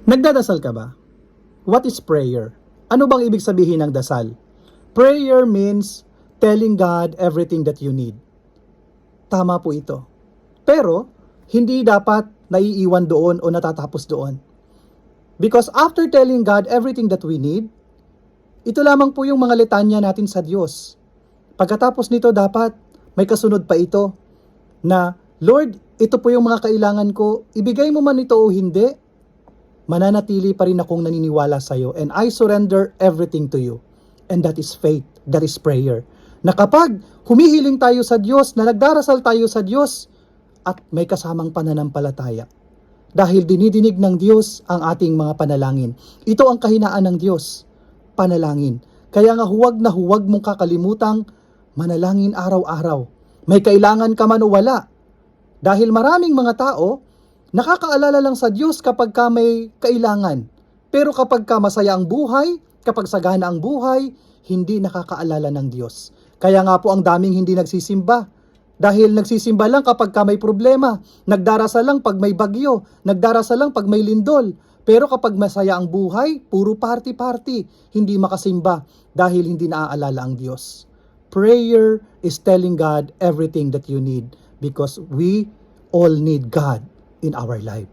Nagdadasal ka ba? What is prayer? Ano bang ibig sabihin ng dasal? Prayer means telling God everything that you need. Tama po ito. Pero, hindi dapat naiiwan doon o natatapos doon. Because after telling God everything that we need, ito lamang po yung mga litanya natin sa Diyos. Pagkatapos nito, dapat may kasunod pa ito na, Lord, ito po yung mga kailangan ko, ibigay mo man ito o hindi, mananatili pa rin akong naniniwala sa iyo and I surrender everything to you. And that is faith, that is prayer. Na kapag humihiling tayo sa Diyos, na nagdarasal tayo sa Diyos, at may kasamang pananampalataya. Dahil dinidinig ng Diyos ang ating mga panalangin. Ito ang kahinaan ng Diyos, panalangin. Kaya nga huwag na huwag mong kakalimutang manalangin araw-araw. May kailangan ka man o wala. Dahil maraming mga tao, nakakaalala lang sa Diyos kapag ka may kailangan. Pero kapag ka masaya ang buhay, kapag sagana ang buhay, hindi nakakaalala ng Diyos. Kaya nga po ang daming hindi nagsisimba. Dahil nagsisimba lang kapag ka may problema, nagdarasal lang pag may bagyo, nagdarasal lang pag may lindol. Pero kapag masaya ang buhay, puro party-party, hindi makasimba dahil hindi naaalala ang Diyos. Prayer is telling God everything that you need because we all need God in our life.